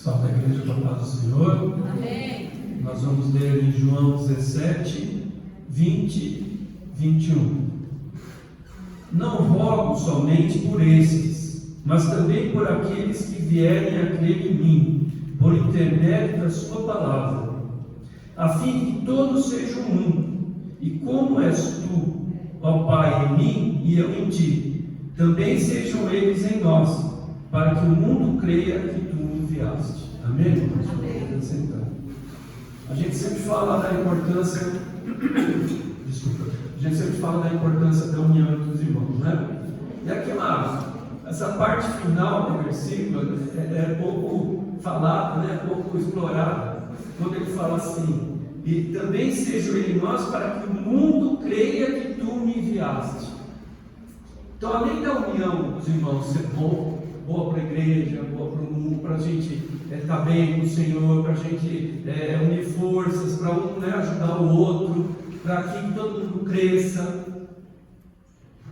Salve a igreja da paz do Senhor. Amém. Nós vamos ler em João 17, 20, 21. Não rogo somente por estes, mas também por aqueles que vierem a crer em mim, por intermédio da sua palavra, a fim que todos sejam um, e como és tu, ó Pai, em mim e eu em ti, também sejam eles em nós, para que o mundo creia que tu me enviaste. Amém? Amém. A gente sempre fala da importância, desculpa, a gente sempre fala da importância da união entre os irmãos, né? E aqui, essa parte final do versículo é pouco falada, né? Pouco explorada, quando ele fala assim: e também sejam em nós para que o mundo creia que tu me enviaste. Então, além da união dos irmãos ser boa para a igreja, boa para o mundo, para a gente estar bem com o Senhor, para a gente unir forças, para um ajudar o outro, para que todo mundo cresça.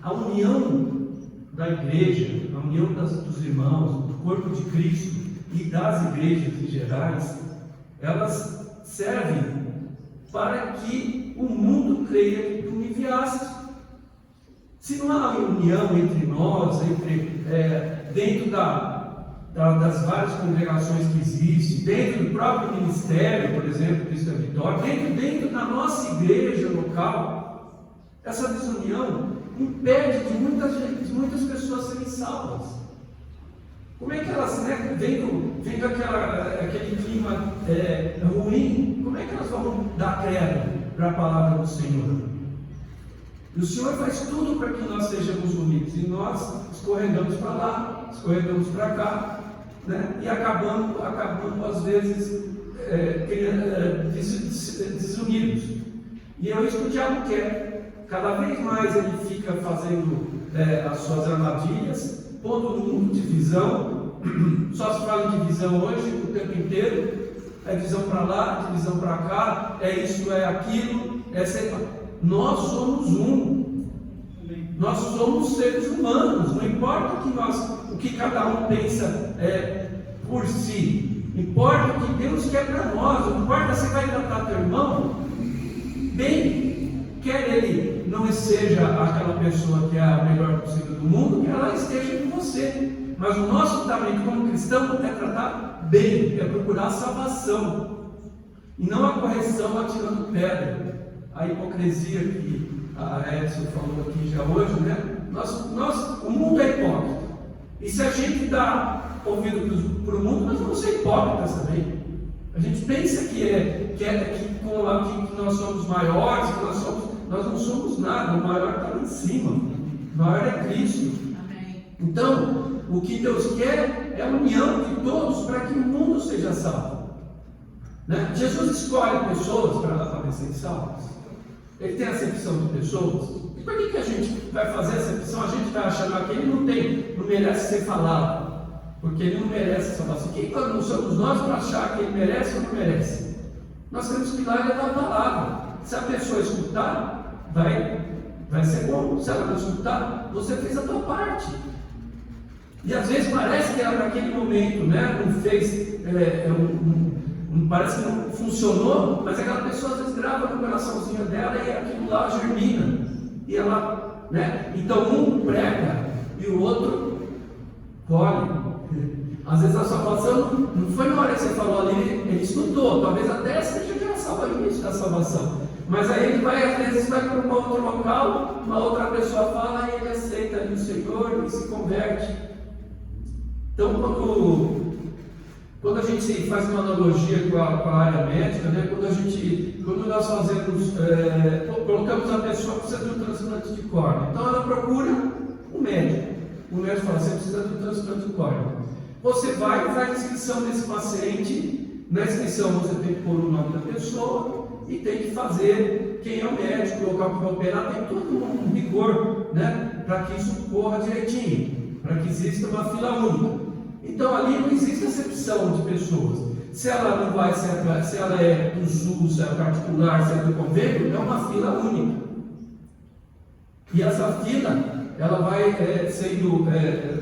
A união da igreja, a união dos irmãos, do corpo de Cristo e das igrejas em gerais, elas servem para que o mundo creia que tu me enviaste. Se não há união entre nós, dentro das várias congregações que existem, dentro do próprio ministério, por exemplo, Cristo é Vitória, dentro da nossa igreja local, essa desunião impede de muitas pessoas serem salvas. Como é que elas, vendo aquele clima ruim, como é que elas vão dar crédito para a palavra do Senhor? E o Senhor faz tudo para que nós sejamos unidos, e nós escorregamos para lá, escorregamos para cá, né? E acabamos às vezes desunidos. E é isso que o diabo quer. Cada vez mais ele fica fazendo as suas armadilhas, pondo no mundo divisão. Só se fala em divisão hoje o tempo inteiro. É divisão para lá, divisão para cá, é isso, é aquilo, Nós somos um. Nós somos seres humanos. Não importa o que cada um pensa por si. Importa o que Deus quer para nós. Não importa se vai tratar teu irmão bem, quer ele não seja aquela pessoa que é a melhor possível do mundo, que ela esteja com você. Mas o nosso talento como cristão é tratar bem, é procurar a salvação, e não a correção atirando pedra, a hipocrisia que a Edson falou aqui já hoje, né? O mundo é hipócrita, e se a gente dá ouvido para o mundo, nós vamos ser hipócritas também. A gente pensa que nós somos maiores, que nós não somos nada. O maior está lá em cima, o maior é Cristo. Amém. Então, o que Deus quer é a união de todos para que o mundo seja salvo, né? Jesus escolhe pessoas para serem salvas. Ele tem acepção de pessoas. E por que a gente vai fazer acepção? A gente vai achar que ele não merece ser falado, porque ele não merece salvação. Quem não somos nós para achar que ele merece ou não merece? Nós temos que ir lá e levar a palavra. Se a pessoa escutar, vai ser bom. Se ela não escutar, você fez a tua parte. E às vezes parece que ela naquele momento, não fez, parece que não funcionou, mas aquela pessoa às vezes grava no coraçãozinho dela e aquilo lá germina. E ela, então um prega e o outro colhe. Às vezes a salvação não foi na hora que você falou ali, ele escutou, talvez até seja já salva o início da salvação. Mas aí ele às vezes vai para um outro local, uma outra pessoa fala e ele aceita ali o Senhor e se converte. Então, quando a gente faz uma analogia com a área médica, quando nós fazemos, colocamos a pessoa que precisa de um transplante de córnea, então ela procura um médico. O médico fala: você precisa de um transplante de córnea. Você vai e faz a inscrição desse paciente. Na inscrição você tem que pôr o nome da pessoa e tem que fazer quem é o médico, o local que vai operar, tem todo um rigor, para que isso corra direitinho, para que exista uma fila única. Então ali não existe acepção de pessoas. Se ela não vai, se ela é do SUS, se é particular, se é do convênio, é uma fila única. E essa fila, ela vai sendo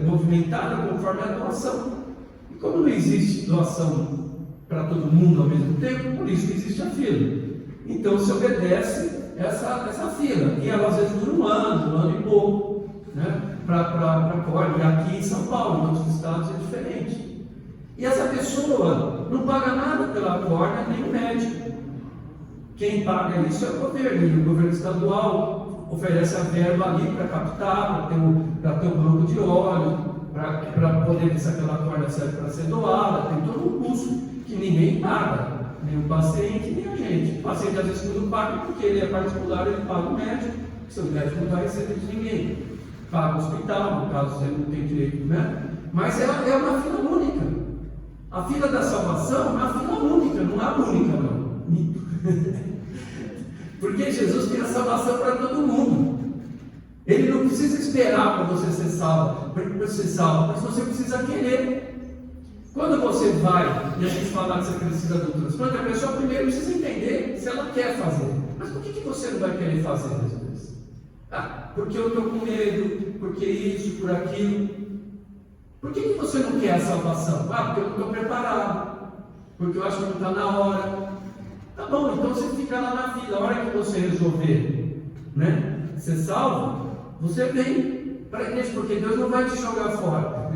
movimentada conforme a doação. E como não existe doação para todo mundo ao mesmo tempo, por isso que existe a fila. Então se obedece essa fila, e ela às vezes dura um ano e pouco, né? Para corte. E aqui em São Paulo, em outros estados é diferente. E essa pessoa não paga nada pela córnea, nem o médico. Quem paga isso é o governo, e o governo estadual oferece a verba ali para captar, para ter um banco de óleo, para poder ver se aquela córnea serve para ser doada. Tem todo um custo que ninguém paga, nem o paciente, nem a gente. O paciente às vezes não paga porque ele é particular, ele paga o médico, porque o médico não vai receber de ninguém. Paga o hospital, no caso você não tem direito, né? Mas é uma fila única. A fila da salvação é uma fila única, não é única, não. Porque Jesus tem a salvação para todo mundo. Ele não precisa esperar para você ser salvo, mas você precisa querer. Quando você vai, e a gente fala que você precisa do transplante, a pessoa primeiro precisa entender se ela quer fazer. Mas por que você não vai querer fazer às vezes? Porque eu estou com medo, porque isso, por aquilo. Por que você não quer a salvação? Porque eu não estou preparado, porque eu acho que não está na hora. Tá bom, então você fica lá na fila. A hora que você resolver, né, ser salvo, você vem para a igreja, porque Deus não vai te jogar fora.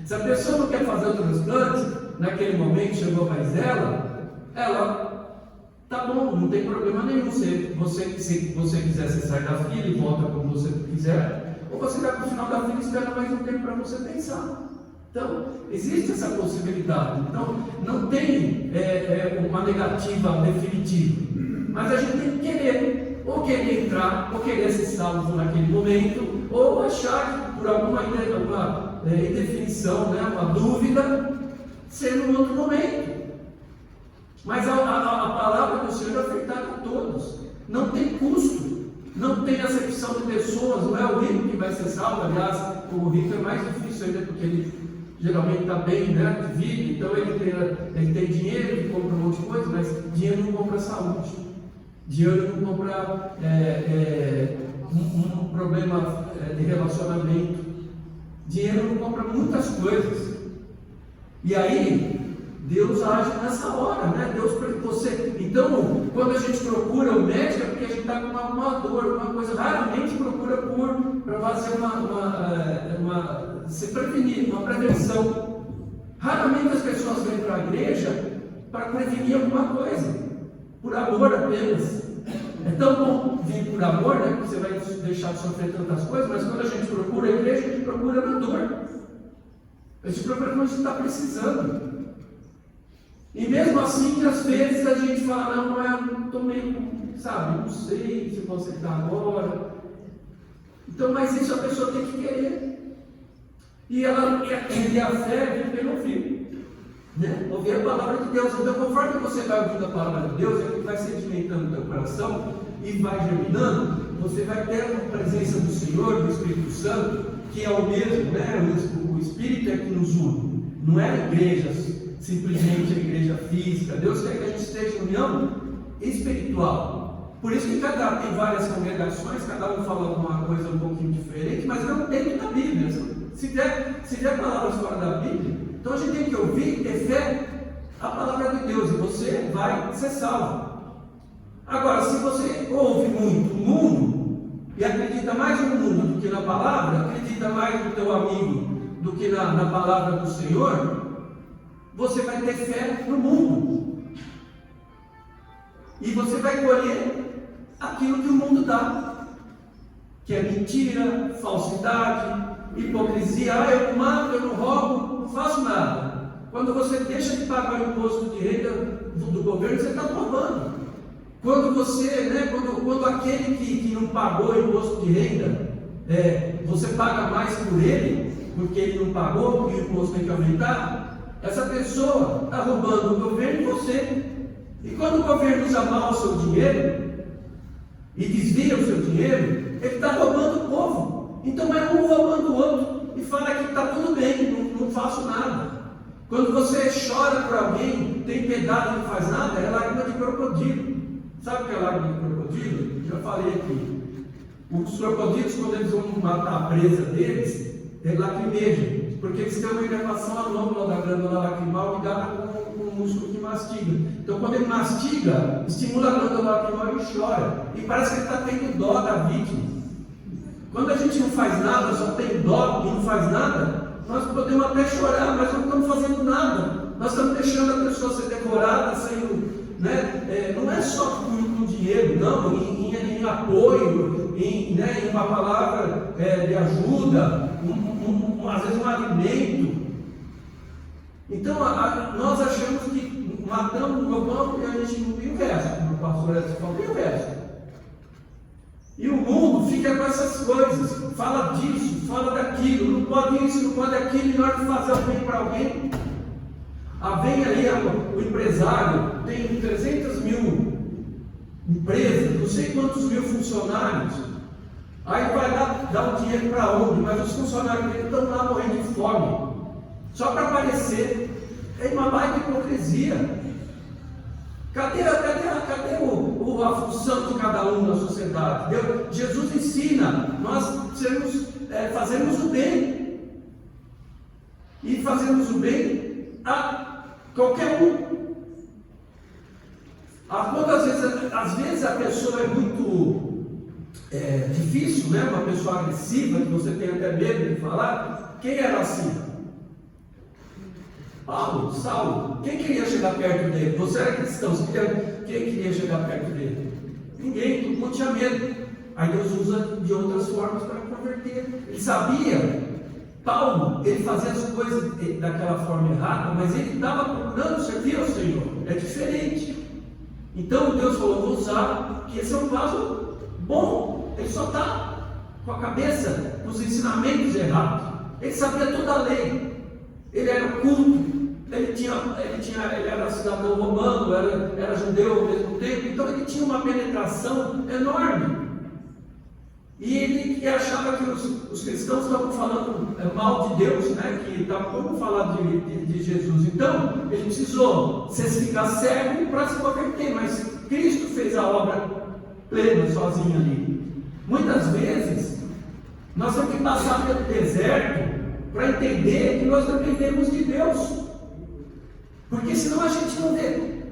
Se a pessoa não quer fazer o transplante, naquele momento chegou mais ela, tá bom, não tem problema nenhum. Se você quiser, você sai da fila e volta como você quiser, ou você vai para o final da fila e espera mais um tempo para você pensar. Então, existe essa possibilidade. Então, não tem uma negativa definitiva, mas a gente tem que querer, ou querer entrar, ou querer ser salvo naquele momento, ou achar que por alguma indefinição, né, uma dúvida, ser num outro momento. Mas a palavra do Senhor é ofertada a todos, não tem custo, não tem acepção de pessoas. Não é o rico que vai ser salvo. Aliás, o rico é mais difícil ainda, porque ele geralmente está bem, né, de vida, então ele tem dinheiro, ele compra um monte de coisa, mas dinheiro não compra saúde, dinheiro não compra um problema de relacionamento, dinheiro não compra muitas coisas. E aí Deus age nessa hora, né? Deus para você. Então, quando a gente procura o médico, é porque a gente está com uma dor, uma coisa. Raramente procura para fazer se prevenir, uma prevenção. Raramente as pessoas vêm para a igreja para prevenir alguma coisa, por amor apenas. É tão bom vir por amor, né? Porque você vai deixar de sofrer tantas coisas, mas quando a gente procura a igreja, a gente procura na dor. A gente procura quando a gente está precisando. E mesmo assim, às vezes a gente fala, não, eu estou meio, não sei se vou aceitar agora. Então, mas isso a pessoa tem que querer. E a fé vem pelo ouvir, né? Ouvir a palavra de Deus. Então, conforme você vai ouvindo a palavra de Deus, é que vai sedimentando o teu coração e vai germinando, você vai ter a presença do Senhor, do Espírito Santo, que é o mesmo, né? O Espírito é que nos une, não é a igreja, simplesmente a igreja física. Deus quer que a gente esteja em união espiritual. Por isso que tem várias congregações, cada um fala alguma coisa um pouquinho diferente, mas não dentro da Bíblia. Se der palavras fora da Bíblia, então a gente tem que ouvir e ter fé a palavra de Deus, e você vai ser salvo. Agora, se você ouve muito o mundo e acredita mais no mundo do que na palavra, acredita mais no teu amigo do que na palavra do Senhor, você vai ter fé no mundo, e você vai colher aquilo que o mundo dá, que é mentira, falsidade, hipocrisia. Eu não mato, eu não roubo, não faço nada. Quando você deixa de pagar o imposto de renda do governo, você está roubando. Quando você, quando aquele que não pagou o imposto de renda, você paga mais por ele, porque ele não pagou, porque o imposto tem que aumentar, essa pessoa está roubando o governo e você. E quando o governo usa mal o seu dinheiro e desvia o seu dinheiro, ele está roubando o povo. Então é um roubando o outro e fala que está tudo bem, não faço nada. Quando você chora por alguém, tem piedade e não faz nada, é lágrima de crocodilo. Sabe o que é lágrima de crocodilo? Já falei aqui. Os crocodilos, quando eles vão matar a presa deles, lacrimejam. Porque eles têm uma inervação anômala da glândula lacrimal ligada com o músculo que mastiga. Então, quando ele mastiga, estimula a glândula lacrimal e chora. E parece que ele está tendo dó da vítima. Quando a gente não faz nada, só tem dó e não faz nada, nós podemos até chorar, mas não estamos fazendo nada. Nós estamos deixando a pessoa ser devorada, sendo, né? Não é só com dinheiro, não, em apoio, em uma palavra de ajuda, às vezes um alimento. Então, nós achamos que matamos, roubamos e a gente não viu o resto, como o pastor Edson falou, viu o resto. E o mundo fica com essas coisas, fala disso, fala daquilo, não pode isso, não pode aquilo, e na hora de fazer o bem para alguém, vem ali o empresário, tem 300 mil empresas, não sei quantos mil funcionários, aí vai dar o dinheiro para onde? Mas os funcionários dele estão lá morrendo de fome, só para aparecer. É uma baita hipocrisia. Cadê a função de cada um na sociedade? Jesus ensina nós fazermos o bem. E fazemos o bem a qualquer um. Às vezes a pessoa é muito difícil, né? Uma pessoa agressiva, que você tem até medo de falar. Quem era assim? Paulo, Saulo, quem queria chegar perto dele? Você era cristão, quem queria chegar perto dele? Ninguém, todo mundo tinha medo. Aí Deus usa de outras formas para converter. Ele sabia, Paulo, ele fazia as coisas daquela forma errada, mas ele estava procurando servir ao Senhor. É diferente. Então Deus falou, vou usar, que esse é um vaso bom. Ele só está com a cabeça nos ensinamentos errados. Ele sabia toda a lei. Ele era culto. Ele era cidadão romano, era judeu ao mesmo tempo, então ele tinha uma penetração enorme. E ele achava que os cristãos estavam falando mal de Deus, né? Que estavam falar de Jesus. Então, ele precisou ficar cego para se converter, mas Cristo fez a obra plena, sozinho ali. Muitas vezes, nós temos que passar pelo deserto para entender que nós dependemos de Deus. Porque senão a gente não vê.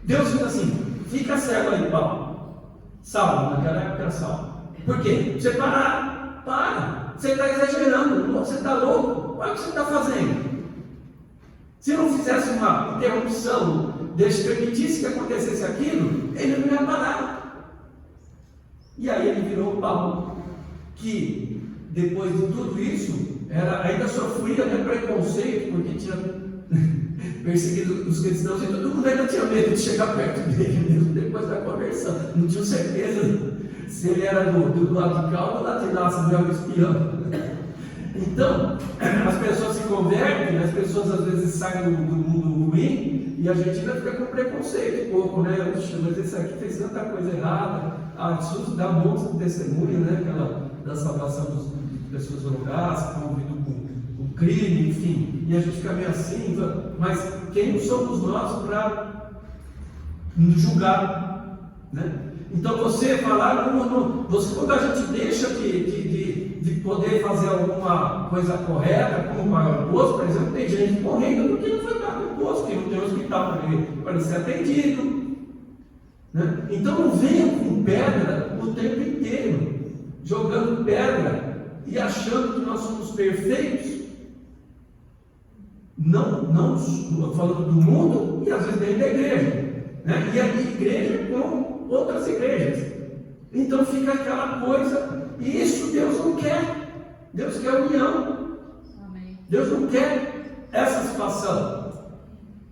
Deus fica assim, fica cego aí, Paulo. Saulo, naquela época era Saulo. Por quê? Você para. Você está exagerando, você está louco. Olha o que você está fazendo. Se não fizesse uma interrupção, permitisse que acontecesse aquilo, ele não ia parar. E aí ele virou Paulo, que depois de tudo isso, ainda sofria preconceito, porque tinha perseguido os cristãos, e todo mundo ainda tinha medo de chegar perto dele, mesmo depois da conversão. Não tinha certeza se ele era do lado de cá ou do lado de lá, se não era o espião. Então, as pessoas se convertem, as pessoas às vezes saem do mundo ruim, e a gente ainda fica com preconceito um pouco, né? Mas esse aqui fez tanta coisa errada. Jesus dá um monte de testemunho, né? Da salvação das pessoas drogadas, que estão envolvidas com crime, enfim, e a gente fica meio assim, mas quem somos nós para julgar, né? Então você falar, quando a gente deixa de poder fazer alguma coisa correta, como pagar o imposto, por exemplo, tem gente morrendo porque não foi pago o imposto, que não tem hospital para ele ser atendido, né? Então não venha com pedra o tempo inteiro, jogando pedra e achando que nós somos perfeitos. Não falando do mundo e às vezes dentro da igreja, né? E a igreja com outras igrejas. Então fica aquela coisa, e isso Deus não quer. Deus quer união. Amém. Deus não quer essa situação.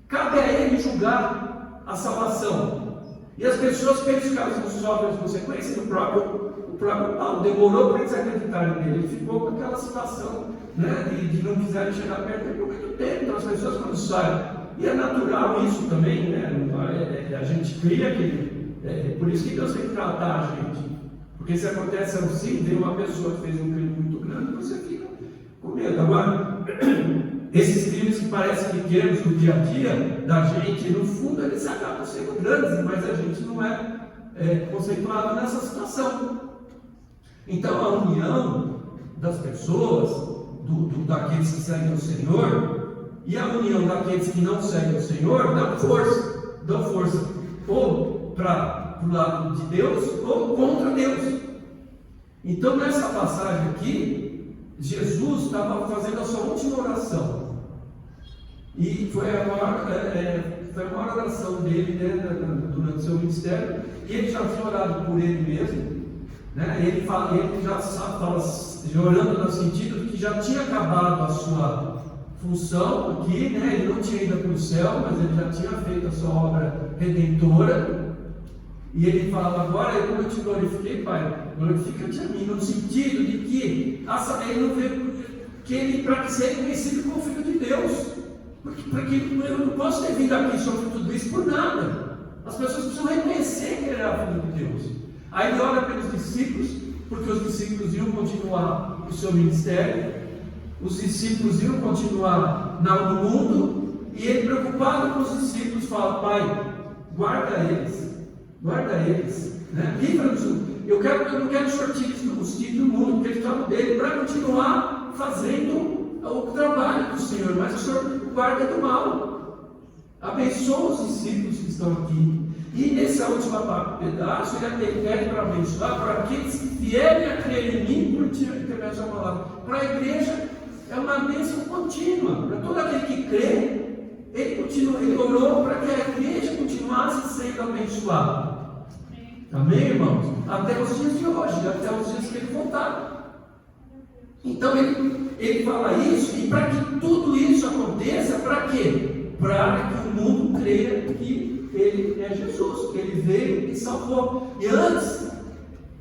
Cabe a Ele julgar a salvação. E as pessoas pensam que elas não sofrem as consequências do próprio Paulo. Demorou para eles acreditarem nele. Ele ficou com aquela situação, né, de não quiserem chegar perto dele por muito tempo. Então as pessoas quando saem, e é natural isso também, né? A gente cria aquele. Por isso que Deus tem que tratar a gente. Porque se acontece assim, tem uma pessoa que fez um crime muito grande, você fica com medo. Agora, esses crimes que parecem pequenos no dia a dia da gente, no fundo eles acabam sendo grandes, mas a gente não é conceituado nessa situação. Então a união das pessoas, daqueles que seguem o Senhor e a união daqueles que não seguem o Senhor dão força ou para o lado de Deus ou contra Deus. Então nessa passagem aqui, Jesus estava fazendo a sua última oração e foi a maior oração dele, né, durante o seu ministério, e ele já tinha orado por ele mesmo, né? Ele já estava orando no sentido de que já tinha acabado a sua função aqui, né? Ele não tinha ido para o céu, mas ele já tinha feito a sua obra redentora. E ele falava: agora eu te glorifiquei, Pai, glorifica-te a mim, no sentido de que ele não veio que ele para ser conhecido como filho de Deus, porque eu não posso ter vindo aqui sobre tudo isso por nada. As pessoas precisam reconhecer que ele era filho de Deus. Aí ele ora pelos discípulos, porque os discípulos iam continuar o seu ministério, os discípulos iam continuar no mundo, e ele, preocupado com os discípulos, fala: Pai, guarda eles, né? Livra-nos. Eu não quero que o Senhor tire os tire do mundo, porque eles estavam dele para continuar fazendo o trabalho do Senhor, mas o Senhor guarda do mal. Abençoa os discípulos que estão aqui. E nessa última pedaço, ele pede para abençoar para aqueles que vierem a crer em mim por intermédio da palavra. Para a igreja é uma bênção contínua. Para todo aquele que crê, ele orou para que a igreja continuasse sendo abençoada. Amém, irmãos? Até os dias de hoje, até os dias que ele voltar. Então ele fala isso, e para que tudo isso aconteça, para quê? Para que o mundo creia que ele é Jesus, que ele veio e salvou. E antes,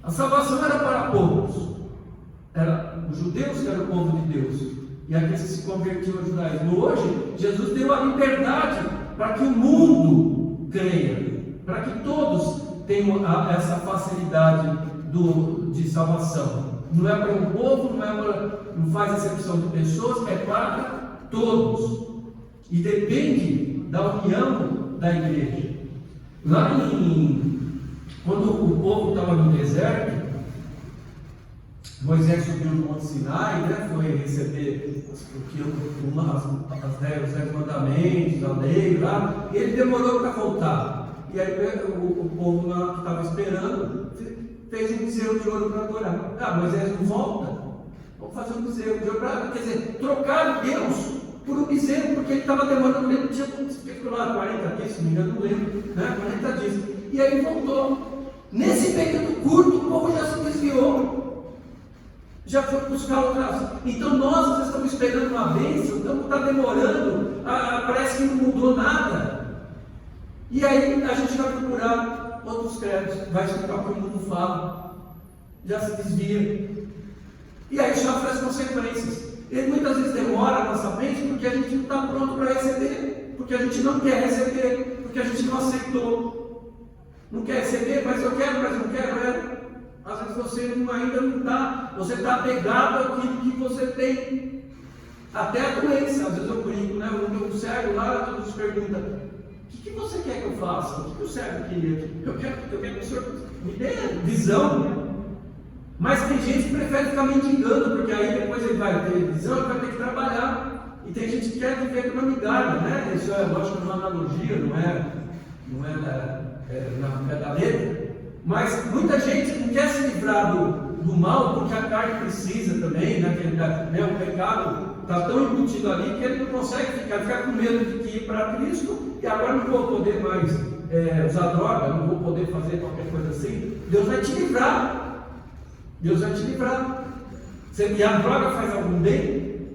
a salvação era para poucos, era os judeus que eram o povo de Deus, e aqueles que se convertiam ao judaísmo. Hoje, Jesus deu a liberdade para que o mundo creia, para que todos tenham essa facilidade de salvação. Não é para um povo, não faz acepção de pessoas, é para todos. E depende da união da igreja. Quando o povo estava no deserto, Moisés subiu no Monte Sinai, né? Foi receber os 10 mandamentos, a lei lá, e ele demorou para voltar. E aí o povo lá que estava esperando fez um bezerro de ouro para adorar. Moisés não volta? Vamos fazer um bezerro de ouro para, quer dizer, trocaram Deus por um bezerro, porque ele estava demorando, ele tinha especulado 40 dias, se não me engano, não lembro, né? 40 dias. E aí voltou. Nesse período curto, o povo já se desviou, já foi buscar outras. Então nós estamos esperando uma bênção, então está demorando, parece que não mudou nada. E aí a gente vai procurar outros créditos, vai escutar o que o mundo fala, já se desvia, e aí sofre as consequências. Ele muitas vezes demora a nossa mente porque a gente não está pronto para receber, porque a gente não quer receber, porque a gente não aceitou. Não quer receber, mas eu quero, mas não quero. Às vezes você ainda não está, você está apegado àquilo que você tem, até a doença. Às vezes eu brinco, né? O cego lá, todos perguntam: o que você quer que eu faça? O que o cego queria? Eu quero que o senhor me dê visão. Mas tem gente que prefere ficar mendigando, porque aí depois ele vai ter visão, ele vai ter que trabalhar. E tem gente que quer viver com uma migalha, né? Isso é, lógico, uma analogia, não é da letra. Mas muita gente não quer se livrar do mal, porque a carne precisa também, né? O pecado está tão embutido ali que ele não consegue ficar com medo de ir para Cristo, e agora não vou poder mais usar droga, não vou poder fazer qualquer coisa assim. Deus vai te livrar. Deus vai te livrar. E a droga faz algum bem?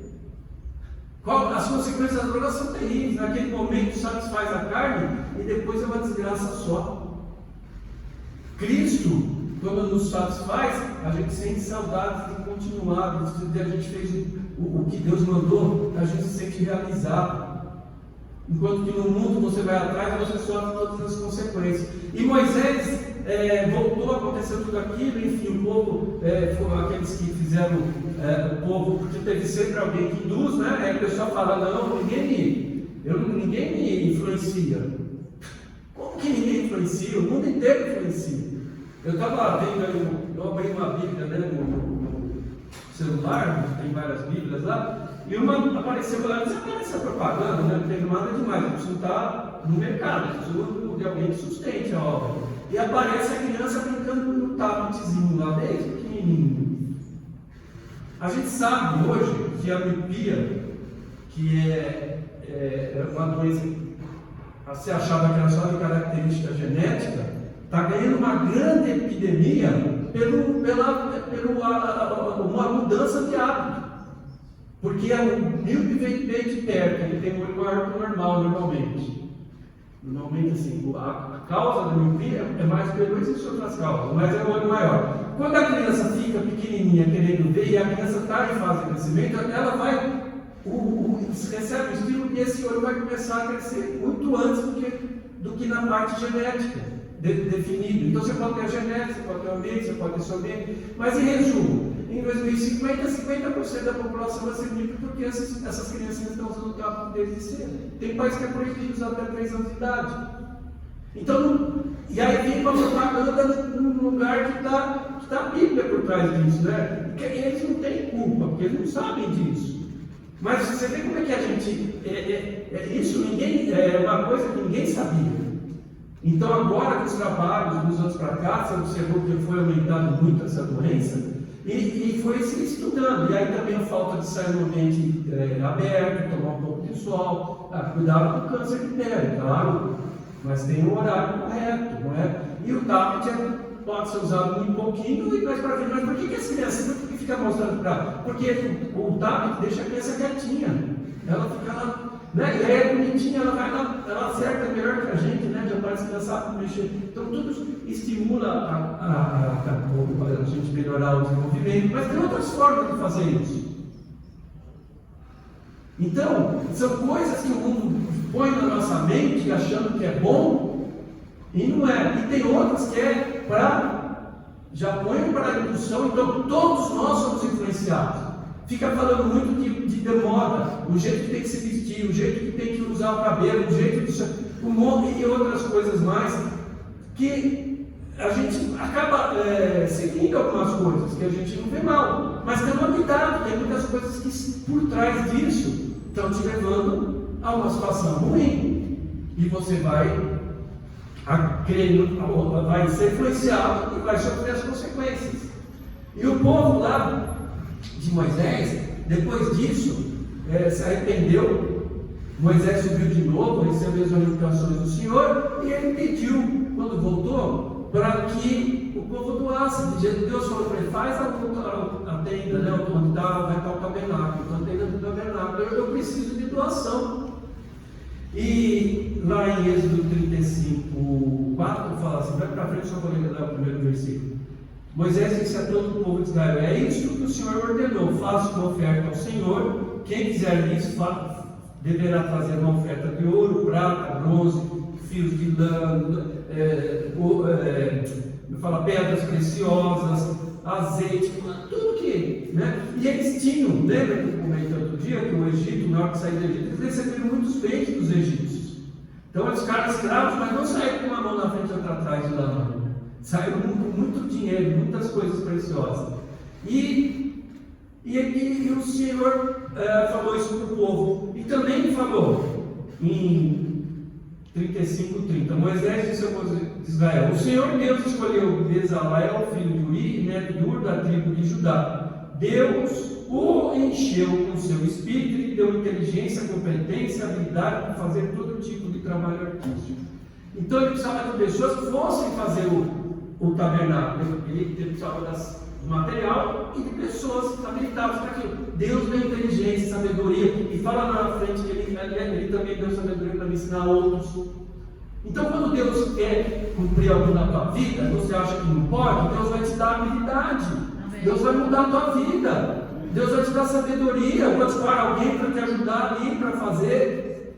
As consequências da droga são terríveis. Naquele momento satisfaz a carne e depois é uma desgraça só. Cristo, quando nos satisfaz, a gente sente saudade de continuar, de a gente fez o que Deus mandou, a gente se sente realizado. Enquanto que no mundo você vai atrás, você sofre todas as consequências. E Moisés voltou, aconteceu tudo aquilo, enfim, o povo, foram aqueles que fizeram o povo, porque teve sempre alguém que induz, né? Aí o pessoal fala: não, ninguém me influencia. Como que ninguém influencia? O mundo inteiro influencia. Eu estava vendo, eu abri uma Bíblia, né, no celular, tem várias Bíblias lá, e uma apareceu lá, desaparece a propaganda, né? Não tem nada demais, eu preciso estar no mercado, eu preciso de alguém que sustente a obra. E aparece a criança brincando no tabletzinho lá, desde pequenininho. A gente sabe hoje que a miopia, que é uma doença a ser achada que era só de característica genética, está ganhando uma grande epidemia uma mudança de hábito. Porque o míope vem de perto, ele tem um olho maior que o normal, normalmente. Normalmente, assim, a causa da miopia é mais pelo, existem outras causas, mas é o olho maior. Quando a criança fica pequenininha querendo ver e a criança está em fase de crescimento, ela vai, recebe o estímulo e esse olho vai começar a crescer muito antes do que na parte genética definida. Então você pode ter a genética, você pode ter o ambiente, você pode ter o seu ambiente, mas em resumo, em 2050, 50% da população vai ser míope porque essas criancinhas estão usando o cabo desde cedo. Tem país que é proibido usar até 3 anos de idade. Então, e aí vem uma propaganda num lugar que está a Bíblia por trás disso, né? Porque eles não têm culpa, porque eles não sabem disso. Mas você vê como é que a gente. Isso ninguém, é uma coisa que ninguém sabia. Então, agora com os trabalhos dos anos para cá, você observou que foi aumentando muito essa doença e foi se estudando. E aí também a falta de sair no ambiente aberto, tomar um pouco de sol, cuidado com o câncer de pele, claro, mas tem um horário correto, não é? E o tablet pode ser usado muito pouquinho e mais para frente. Mas por que as crianças ficam mostrando para. Porque o tablet deixa a criança quietinha, ela fica lá. Né? E aí é bonitinha, ela acerta melhor que a gente, né? Já parece que ela sabe mexer. Então tudo estimula a gente melhorar o desenvolvimento, mas tem outras formas de fazer isso. Então, são coisas que o mundo põe na nossa mente achando que é bom e não é. E tem outras que é já põe para a indução, então todos nós somos influenciados. Fica falando muito de moda, o jeito que tem que se vestir, o jeito que tem que usar o cabelo, o jeito de um monte e outras coisas mais, que a gente acaba seguindo algumas coisas que a gente não vê mal, mas tem uma cuidado, tem muitas coisas que por trás disso estão te levando a uma situação ruim, e você vai ser influenciado e vai sofrer as consequências. E o povo lá de Moisés, depois disso, se arrependeu. Moisés subiu de novo, recebeu as orientações do Senhor, e ele pediu, quando voltou, para que o povo doasse. Deus falou para ele: faz a tenda, né, onde vai estar o tabernáculo, então a tenda do tabernáculo, eu preciso de doação. E lá em Êxodo 35, 4, fala assim, vai para frente, só vou ler o primeiro versículo. Moisés disse a todo o povo de Israel: é isso que o Senhor ordenou, faça uma oferta ao Senhor, quem quiser isso deverá trazer uma oferta de ouro, prata, bronze, fios de lã, pedras preciosas, azeite, tudo que, né? E eles tinham, lembra que eu comentei outro dia, que o Egito, na hora que saiu do Egito, eles receberam muitos bens dos egípcios. Então eles ficaram escravos, mas não saíram com uma mão na frente e outra atrás de lá, não. Saíram com muito dinheiro, muitas coisas preciosas. E o Senhor falou isso para o povo. E também falou em 35:30. Moisés disse ao povo de Israel: o Senhor Deus escolheu Bezalel, filho de Uri, neto de Ur, da tribo de Judá. Deus o encheu com seu espírito e lhe deu inteligência, competência, habilidade para fazer todo tipo de trabalho artístico. Então ele precisava de pessoas que fossem fazer o tabernáculo. Ele precisava do material e de pessoas habilitadas para aquilo. Deus deu inteligência, sabedoria, e fala lá na frente que ele também deu sabedoria para me ensinar outros. Então, quando Deus quer cumprir algo na tua vida, você acha que não pode, Deus vai te dar habilidade. Amém. Deus vai mudar a tua vida. Deus vai te dar sabedoria, vai te dar alguém para te ajudar ali, para fazer.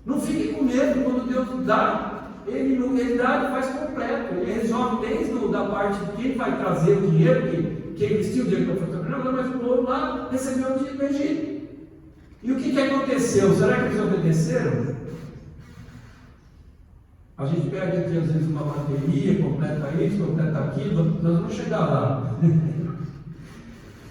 Não fique com medo quando Deus dá. Ele dá e faz completo. Ele resolve desde da parte de quem vai trazer o dinheiro, que ele investiu o dinheiro para fazer o mas o povo lá recebeu o dinheiro do Egito. E o que aconteceu? Será que eles obedeceram? A gente pega aqui às vezes uma bateria, completa isso, completa aquilo, nós vamos chegar lá.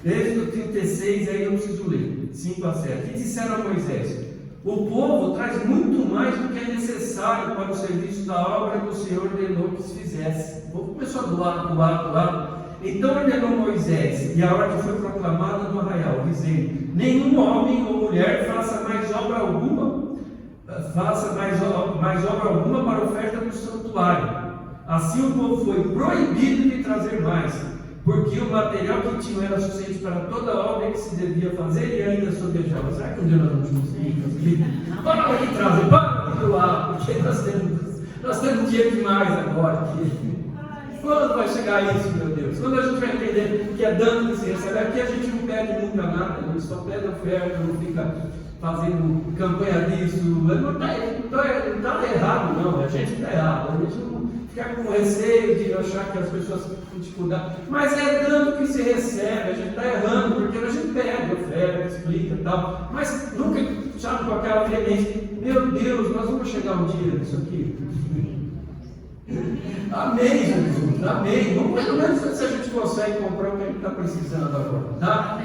Êxodo 36, aí eu preciso ler, 5 a 7. E disseram a Moisés: o povo traz muito mais do que é necessário para o serviço da obra que o Senhor ordenou que se fizesse. O povo começou a doar. Então ordenou Moisés, e a ordem foi proclamada no arraial, dizendo: nenhum homem ou mulher faça mais obra alguma para a oferta do santuário. Assim o povo foi proibido de trazer mais, porque o material que tinham era suficiente para toda a obra que se devia fazer e ainda sobejava. Será que um dia nós vamos conseguir fazer? Para de trazer, para de doar, porque nós temos dinheiro demais agora aqui. Quando vai chegar isso, meu Deus? Quando a gente vai entender que é dando que se recebe? Aqui a gente não pede nunca nada, a gente só pede oferta, não fica fazendo campanha disso. Não está errado, não, a gente está errado, a gente não fica com receio de achar que as pessoas têm dificuldade, mas é dando que se recebe. A gente está errando, porque a gente pede oferta, explica e tal, mas nunca, sabe, com aquela veemência: meu Deus, nós vamos chegar um dia nisso aqui. Amém, Jesus, amém. Vamos, pelo menos se a gente consegue comprar o que a gente está precisando agora, tá?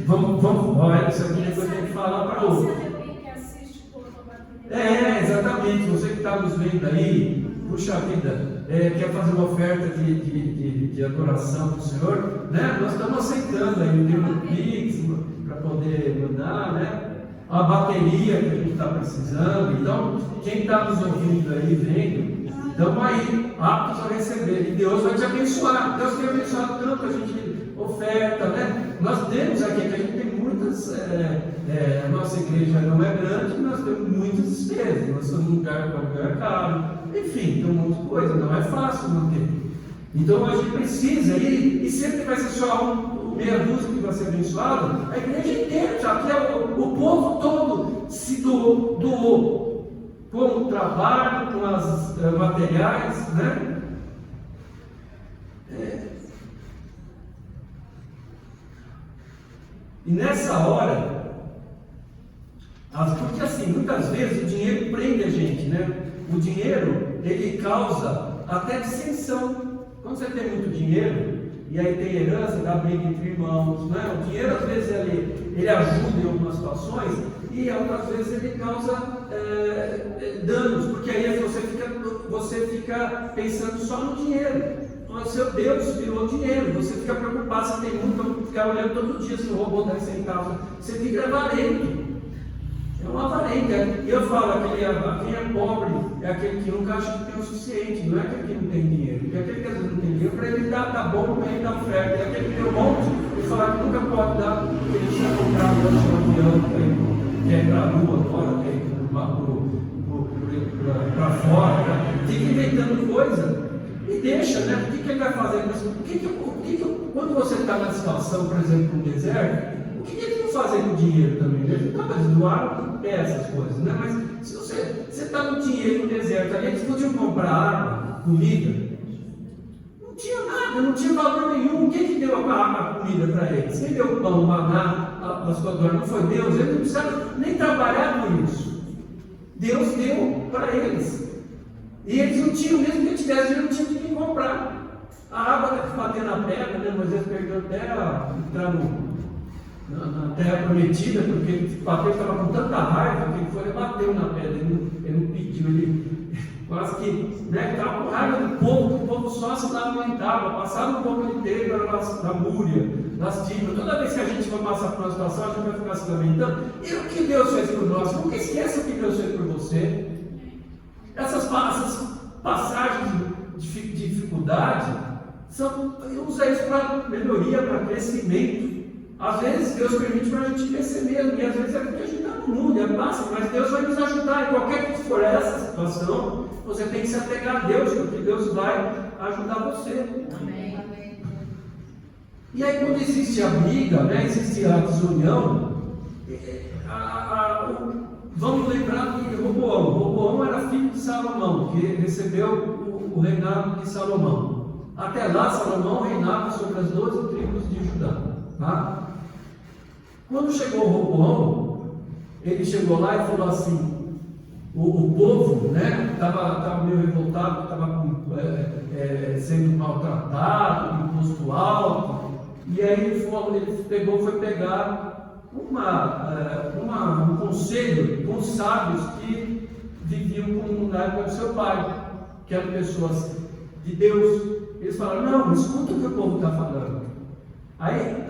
Vamos, olha, isso aqui depois tem que falar para outro. Exatamente, você que está nos vendo aí, puxa vida, quer fazer uma oferta de adoração para o Senhor, né? Nós estamos aceitando aí o termo Pix para poder mandar, né? A bateria que a gente está precisando. Então, quem está nos ouvindo aí, vendo, estamos aí, aptos a receber, e Deus vai te abençoar. Deus tem abençoado tanto, a gente oferta, né? Nós temos aqui, que a gente tem muitas, a nossa igreja não é grande, nós temos muitas despesas, nós somos um lugar caro, enfim, tem um monte de coisa, não é fácil manter. Então a gente precisa ir, e sempre vai ser só meia dúzia que vai ser abençoado, a igreja inteira, já que o povo todo se doou com o trabalho, com as materiais, né? E nessa hora, porque assim, muitas vezes o dinheiro prende a gente, né? O dinheiro, ele causa até dissensão. Quando você tem muito dinheiro, e aí tem herança, dá briga entre irmãos, né? O dinheiro às vezes ele ajuda em algumas situações, e outras vezes ele causa danos, porque aí você fica pensando só no dinheiro. O seu Deus virou dinheiro, você fica preocupado se tem muito, ficar olhando todo dia se o robô 10 centavos, você fica avarento. É um avarento. E eu falo, quem é pobre é aquele que nunca acha que tem o suficiente, não é aquele que não tem dinheiro. Porque aquele que às vezes não tem dinheiro, para ele tá bom, para ele dar oferta. É aquele que tem um monte, ele fala que nunca pode dar, porque ele precisa comprar um avião, quer ir para a rua agora, quer ir para fora, fica inventando coisa. E deixa, né? O que ele vai fazer com isso? Quando você está na situação, por exemplo, no deserto, o que eles vão fazer com o dinheiro também? Eles não estão doar essas coisas, né? Mas se você está com dinheiro no deserto, ali eles podiam comprar água, comida. Não tinha nada, não tinha valor nenhum. Quem que deu a comida para eles? Quem deu o pão, o maná, a sua dor? Não foi Deus? Eles não precisaram nem trabalhar com isso. Deus deu para eles. E eles não tinham, mesmo que tivessem, eles não tinham de quem comprar. A água tem que bater na pedra, né? Moisés perdeu até entrar na terra prometida, porque ele estava com tanta raiva que ele foi e bateu na pedra, ele não pediu, ele quase que estava com raiva do povo, que o povo só se lamentava, passava um pouco de tempo na múria, lastima. Toda vez que a gente vai passar por uma situação, a gente vai ficar se lamentando. E o que Deus fez por nós? Nunca esqueça o que Deus fez por você. Essas passagens de dificuldade, usa isso para melhoria, para crescimento. Às vezes Deus permite para a gente crescer mesmo, e às vezes é porque a gente está no mundo, é fácil, mas Deus vai nos ajudar. Em qualquer que for essa situação, você tem que se apegar a Deus, porque Deus vai ajudar você. Amém. E aí, quando existe a briga, né, existe a desunião, vamos lembrar que Roboão era filho de Salomão, que recebeu o reinado de Salomão. Até lá, Salomão reinava sobre as 12 tribos de Judá. Tá? Quando chegou Roboão, ele chegou lá e falou assim: o povo estava meio revoltado, estava sendo maltratado, imposto alto, E aí ele foi pegar um conselho com os sábios que viviam na época do seu pai, que eram pessoas de Deus. Eles falaram: não, escuta o que o povo está falando. Aí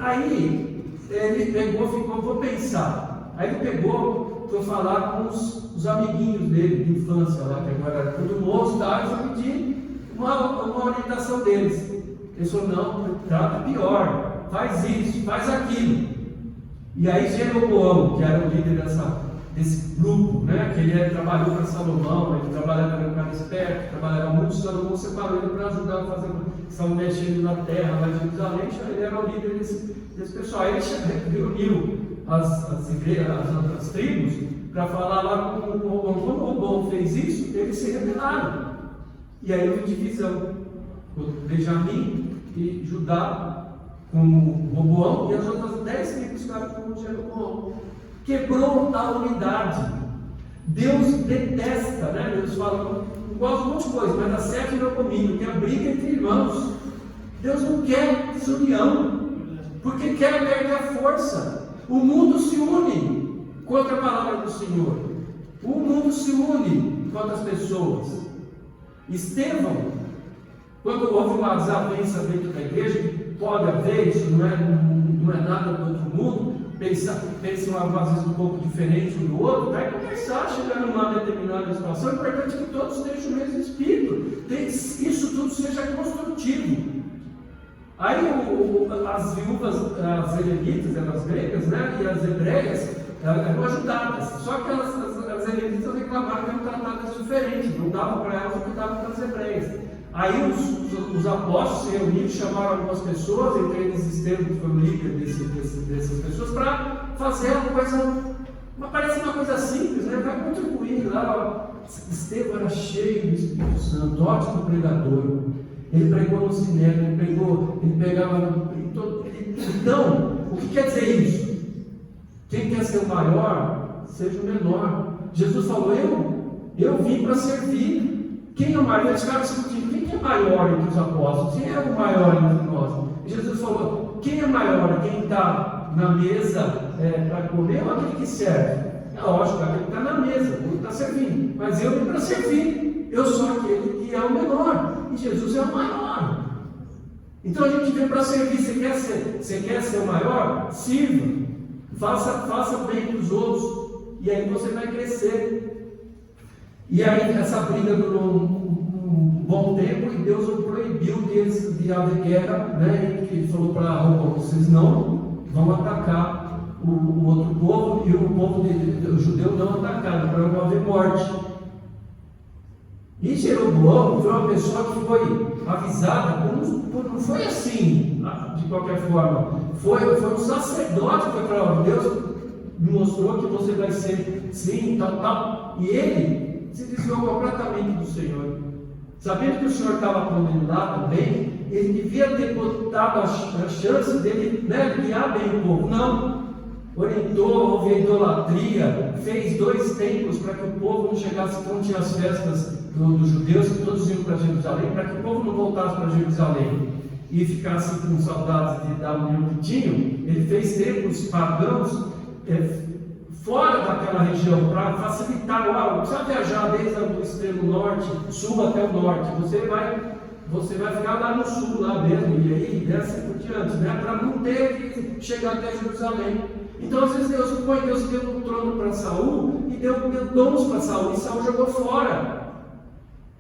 ele pegou, vou pensar. Aí ele pegou, foi falar com os amiguinhos dele de infância lá, que agora era tudo moço, tá? E foi pedir uma orientação deles. Ele falou: não, trata pior, faz isso, faz aquilo. E aí Jeroboão, que era o líder desse grupo, né, que ele trabalhou para Salomão, ele trabalhava para o cara esperto, trabalhava muito, Salomão separou ele para ajudar a fazer, estavam mexendo na terra lá em Jerusalém, ele era o líder desse pessoal. Aí ele reuniu as igrejas, as tribos, para falar lá com o Roboão. Quando o Roboão fez isso, eles se rebelaram. E aí houve divisão, Benjamim e Judá com o Roboão, e as outras 10 tribos ficaram com o Jeroboão. Quebrou a unidade. Deus detesta, né? Deus fala, não gosta de um monte de coisa, mas dá certo no comínio, que é a briga entre irmãos. Deus não quer desunião, porque quer perder a força. O mundo se une contra a palavra do Senhor. O mundo se une contra as pessoas. Estevão, quando houve uma desavença dentro da igreja, pode haver, isso não é nada do outro mundo. Pensam às vezes um pouco diferente um do outro, vai começar a chegar numa determinada situação. É importante que todos estejam no mesmo espírito, isso tudo seja construtivo. Aí as viúvas, as helenitas, elas gregas, né, e as hebreias eram ajudadas, só que as helenitas reclamaram que eram tratadas diferentes, não dava para elas o que dava para as hebreias. Aí os apóstolos se reuniram, chamaram algumas pessoas, entre eles Estevão, que foi o líder dessas pessoas, para fazer uma coisa, parece uma coisa simples, né? Vai contribuir lá. Estevão era cheio do Espírito Santo, ótimo pregador. Ele pregou no cinema, ele pegava. Então, o que quer dizer isso? Quem quer ser o maior, seja o menor. Jesus falou: eu vim para servir. Quem é o maior? Eles ficaram discutindo: quem é maior entre os apóstolos? Quem é o maior entre nós? E Jesus falou: quem é maior? Quem está na mesa para comer ou aquele que serve? É lógico, aquele que está na mesa, ele está servindo. Mas eu vim para servir. Eu sou aquele que é o menor. E Jesus é o maior. Então a gente vem para servir. Você quer ser o maior? Sirva. Faça bem para os outros. E aí você vai crescer. E aí essa briga durou um bom tempo, e Deus proibiu deles de haver guerra, né? E ele falou para Roboão: vocês não vão atacar o outro povo, e o povo o judeu não atacaram, para não haver morte. E Jeroboão foi uma pessoa que foi avisada, não foi assim, de qualquer forma. Foi um sacerdote que foi para Deus, me mostrou que você vai ser sim, tal. E ele se desviou completamente do Senhor. Sabendo que o Senhor estava pondo lá também, ele devia ter dado a chance dele, né, guiar bem o povo. Não. Orientou, houve a idolatria, fez 2 templos para que o povo não chegasse, quando tinha as festas dos judeus, que todos iam para Jerusalém, para que o povo não voltasse para Jerusalém e ficasse com saudades da união que tinham. Ele fez templos pagãos fora daquela região, para facilitar. Não precisa viajar desde o extremo norte, sul até o norte. Você vai ficar lá no sul, lá mesmo, e aí desce por diante, né? Para não ter que chegar até Jerusalém. Então, às vezes, Deus deu um trono para Saul e deu dons para Saul, e Saul jogou fora.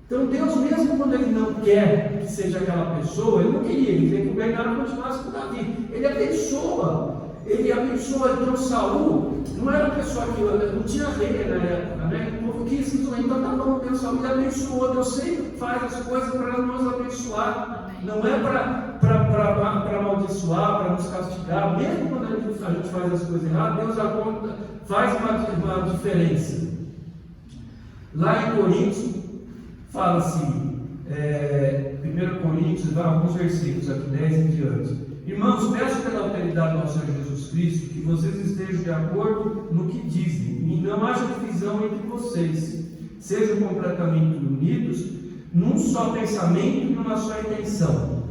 Então, Deus, mesmo quando Ele não quer que seja aquela pessoa, Ele não queria, Ele queria que o Bernardo continuasse com Davi. Ele abençoa. Então Saul não era uma pessoa que não tinha rei na época, né? O povo quis isso, então tá bom, Deus Saul ele abençoou. Deus sempre faz as coisas para nos abençoar. Não é para amaldiçoar, para nos castigar. Mesmo quando a gente faz as coisas erradas, Deus faz uma diferença. Lá em Coríntios fala-se, 1 Coríntios, alguns versículos aqui, 10 em diante. Irmãos, peço pela autoridade do nosso Senhor Jesus Cristo que vocês estejam de acordo no que dizem, e não haja divisão entre vocês. Sejam completamente unidos num só pensamento e numa só intenção.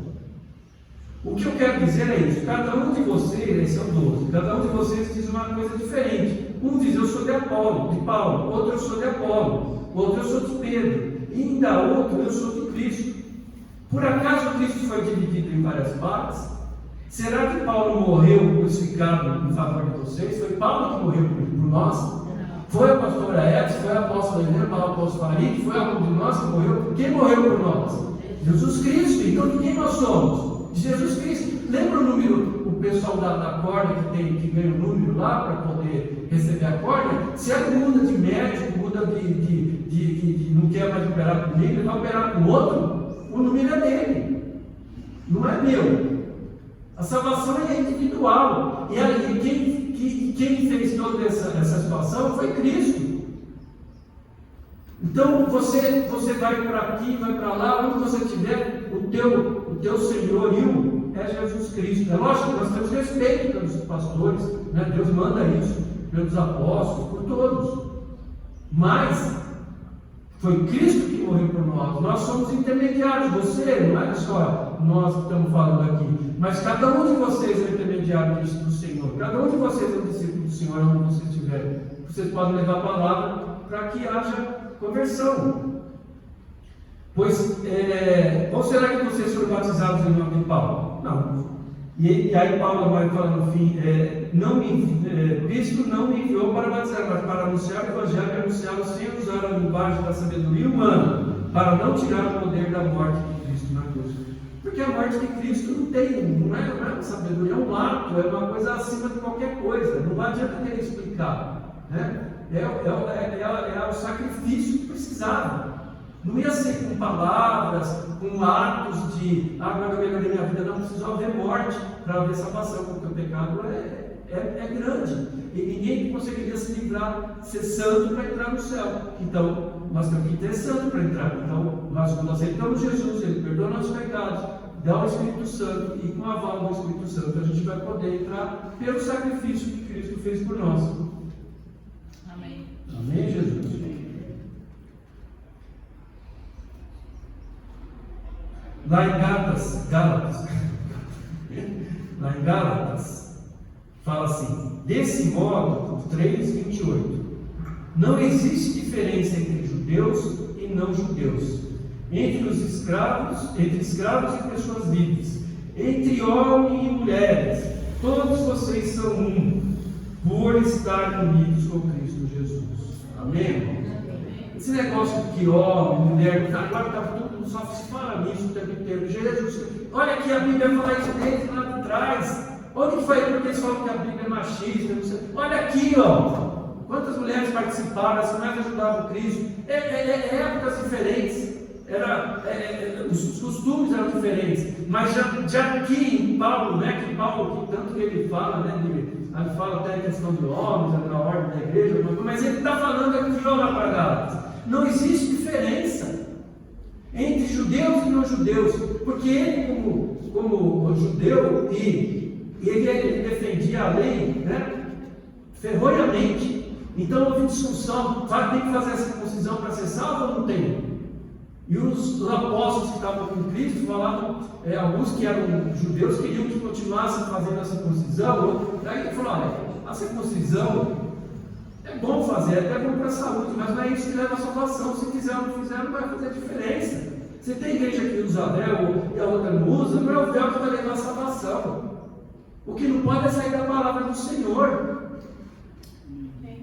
O que eu quero dizer é isso: cada um de vocês, são 12, cada um de vocês diz uma coisa diferente. Um diz: eu sou de Apolo, de Paulo; outro: eu sou de Apolo; outro: eu sou de Pedro; e ainda outro: eu sou de Cristo. Por acaso Cristo foi dividido em várias partes? Será que Paulo morreu crucificado em favor de vocês? Foi Paulo que morreu por nós? Foi a pastora Edson? Foi a apóstola Helena? Foi a apóstola Farid? Foi algum de nós que morreu? Quem morreu por nós? Jesus Cristo. Então de quem nós somos? De Jesus Cristo. Lembra o número, o pessoal da corda que ganha o número lá para poder receber a corda? Se ele muda de médico, muda de não quer mais operar comigo, ele vai operar com outro, o número é dele, não é meu. A salvação é individual. E quem fez toda essa situação foi Cristo. Então você vai para aqui, vai para lá, onde você estiver, o teu senhorio é Jesus Cristo. É lógico que nós temos respeito pelos pastores, né? Deus manda isso, pelos apóstolos, por todos. Mas foi Cristo que morreu por nós. Nós somos intermediários. Você, não é só nós que estamos falando aqui, mas cada um de vocês é intermediário do Senhor. Cada um de vocês é um discípulo do Senhor, onde vocês estiverem. Vocês podem levar a palavra para que haja conversão. Pois, ou será que vocês foram batizados em nome de Paulo? Não. E aí Paulo vai falar no fim: Cristo não me enviou para batizar, mas para anunciar o evangelho, e anunciá-lo sem usar a linguagem da sabedoria humana, para não tirar o poder da morte de Cristo na cruz. Porque a morte de Cristo não é uma sabedoria, é um ato, é uma coisa acima de qualquer coisa. Não adianta querer explicar, né? É o sacrifício que precisava. Não ia ser com palavras, com atos de agora eu melhorei minha vida. Não precisou haver morte para haver salvação, porque o pecado é grande. E ninguém conseguiria se livrar, ser santo para entrar no céu. Então, nós temos que ter santo para entrar. Então, nós, quando aceitamos Jesus, Ele perdoa nossos pecados, dá o Espírito Santo, e com a aval do Espírito Santo a gente vai poder entrar pelo sacrifício que Cristo fez por nós. Amém. Amém, Jesus? Lá em Gálatas, fala assim: desse modo, 3:28, não existe diferença entre judeus e não judeus, entre escravos e pessoas livres, entre homens e mulheres, todos vocês são um, por estar unidos com Cristo Jesus. Amém? Esse negócio de que homem, mulher, agora está tudo, só se fala nisso o tempo inteiro. Jesus, olha aqui, a Bíblia fala isso desde lá de trás. Onde foi porque eles falam que a Bíblia é machista? Não sei. Olha aqui, ó. Quantas mulheres participaram, as mulheres ajudavam Cristo. Épocas diferentes. Os costumes eram diferentes. Mas já aqui em Paulo, né? Que Paulo, tanto que ele fala, né? Ele fala até a questão de homens, na ordem da igreja, mas ele está falando aqui, ó, lá para Gálatas. Não existe diferença entre judeus e não judeus, porque ele, como judeu, ele defendia a lei, né, ferroeamente. Então houve discussão: tem que fazer essa circuncisão para ser salvo ou não tem? E os apóstolos que estavam com Cristo falavam, alguns que eram judeus queriam que continuassem fazendo a circuncisão. Daí ele falou: olha, a circuncisão é bom fazer, é até bom para a saúde, mas não é isso que leva à salvação. Se fizer ou não fizer, não vai fazer diferença. Você tem igreja que usa véu e a outra não usa, não é o véu que vai levar à salvação. O que não pode é sair da palavra do Senhor.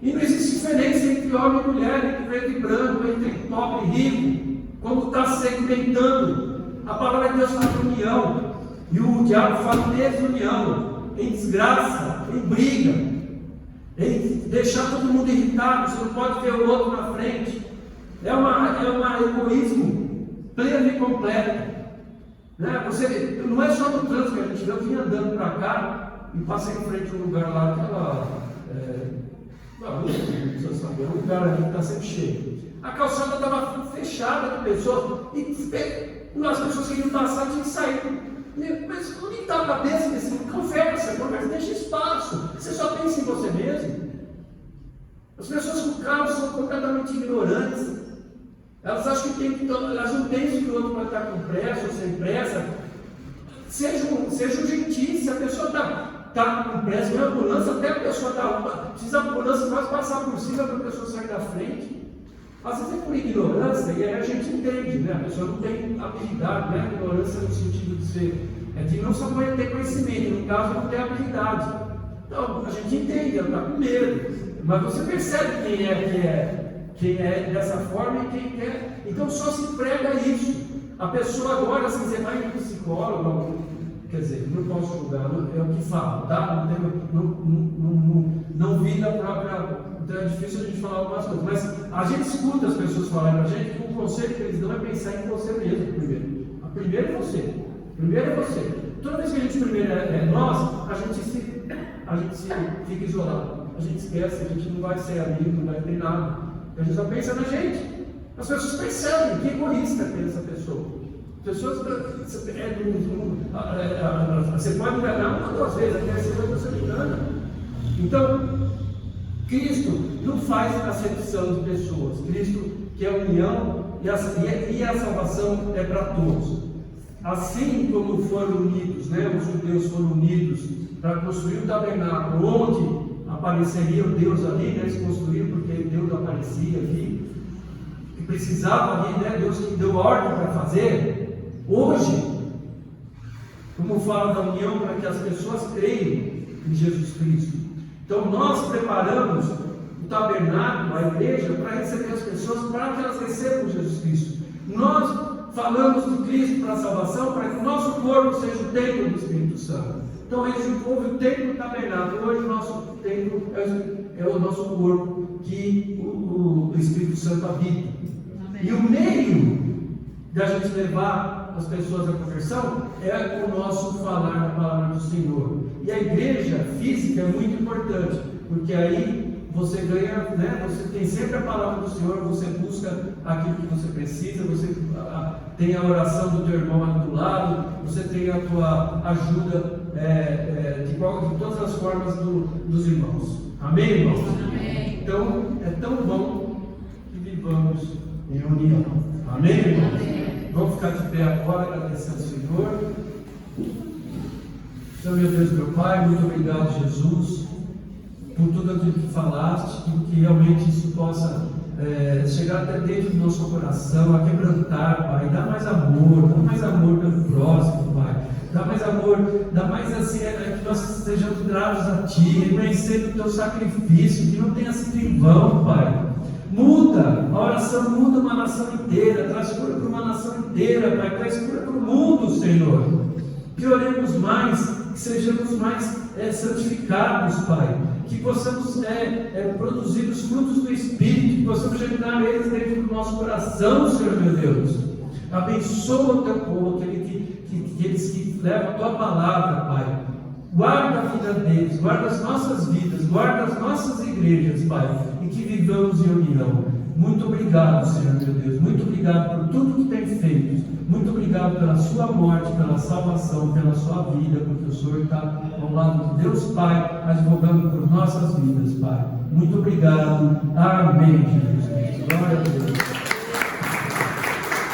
E não existe diferença entre homem e mulher, entre preto e branco, entre pobre e rico, como está segmentando. A palavra de Deus fala de união, e o diabo fala de desunião, em desgraça, em briga, em deixar todo mundo irritado. Você não pode ver o outro na frente. É um egoísmo pleno e completo, né? Não é só no trânsito que a gente vê. Eu vinha andando para cá e passei em frente a um lugar lá, um lugar ali que está sempre cheio. A calçada estava fechada de pessoas, e as pessoas queriam passar, tinham que sair. Mas onde está a cabeça desse? Confere essa conversa, deixa espaço. Você só pensa em você mesmo. As pessoas com carro são completamente ignorantes. Elas acham que elas não pensam que o outro pode estar com pressa ou sem pressa. Sejam gentis. Se a pessoa está com pressa, em ambulância, até a pessoa precisa da ambulância, quase passar por cima para a pessoa sair da frente. Às vezes é por ignorância, e aí a gente entende, né? A pessoa não tem habilidade, né? Ignorância no sentido de ser, de não só ter conhecimento, no caso, não ter habilidade. Então, a gente entende, ela está com medo, mas você percebe quem é dessa forma e quem é. Então, só se prega isso. A pessoa agora, assim, você vai em psicólogo, quer dizer, não posso julgar, é o que falo, tá? Não vi da própria. Então é difícil a gente falar algumas coisas, mas a gente escuta as pessoas falarem para a gente que o conselho que eles dão é pensar em você mesmo primeiro. Primeiro é você. Primeiro é você. Toda vez que a gente primeiro é nós, a gente se fica isolado. A gente esquece, a gente não vai ser amigo, não vai ter nada. A gente só pensa na gente. As pessoas percebem que egoísta é essa pessoa. Pessoas, você pode enganar uma ou duas vezes, até a segunda você me engana. Então, Cristo não faz acepção de pessoas. Cristo quer união e a salvação é para todos. Assim como foram unidos, né, os judeus foram unidos para construir o tabernáculo, onde apareceria o Deus ali, né, eles construíram porque Deus aparecia ali, e precisava ali, né, Deus que deu ordem para fazer. Hoje, como fala da união para que as pessoas creiam em Jesus Cristo. Então nós preparamos o tabernáculo, a igreja, para receber as pessoas, para que elas recebam Jesus Cristo. Nós falamos de Cristo para a salvação, para que o nosso corpo seja o templo do Espírito Santo. Então houve o templo do tabernáculo, hoje o nosso templo é o nosso corpo, que o Espírito Santo habita. Amém. E o meio da gente levar as pessoas à conversão é o nosso falar da palavra do Senhor. E a igreja física é muito importante, porque aí você ganha, né? Você tem sempre a palavra do Senhor, você busca aquilo que você precisa, você tem a oração do teu irmão ali do lado, você tem a tua ajuda de todas as formas dos irmãos. Amém, irmãos? Amém. Então é tão bom que vivamos em união. Amém, irmãos? Amém. Vamos ficar de pé agora, agradecer ao Senhor. Então, meu Deus, meu Pai, muito obrigado, Jesus, por tudo aquilo que falaste, que realmente isso possa chegar até dentro do nosso coração, a quebrantar, Pai. Dá mais amor pelo próximo, Pai. Dá mais assim, que nós sejamos gratos a Ti, reconhecendo o Teu sacrifício, que não tenha sido em vão, Pai. Muda, a oração muda uma nação inteira, traz cura para uma nação inteira, Pai, traz cura para o mundo, Senhor. Que oremos mais, que sejamos mais santificados, Pai, que possamos produzir os frutos do Espírito, que possamos germinar eles dentro do nosso coração, Senhor meu Deus. Abençoa o Teu povo, aqueles que levam a Tua palavra, Pai. Guarda a vida deles, guarda as nossas vidas, guarda as nossas igrejas, Pai, e que vivamos em união. Muito obrigado, Senhor meu Deus, muito obrigado por tudo que tem feito, muito obrigado pela Sua morte, pela salvação, pela Sua vida, porque o Senhor está ao lado de Deus Pai, advogando por nossas vidas, Pai. Muito obrigado, amém, Jesus. Glória a Deus.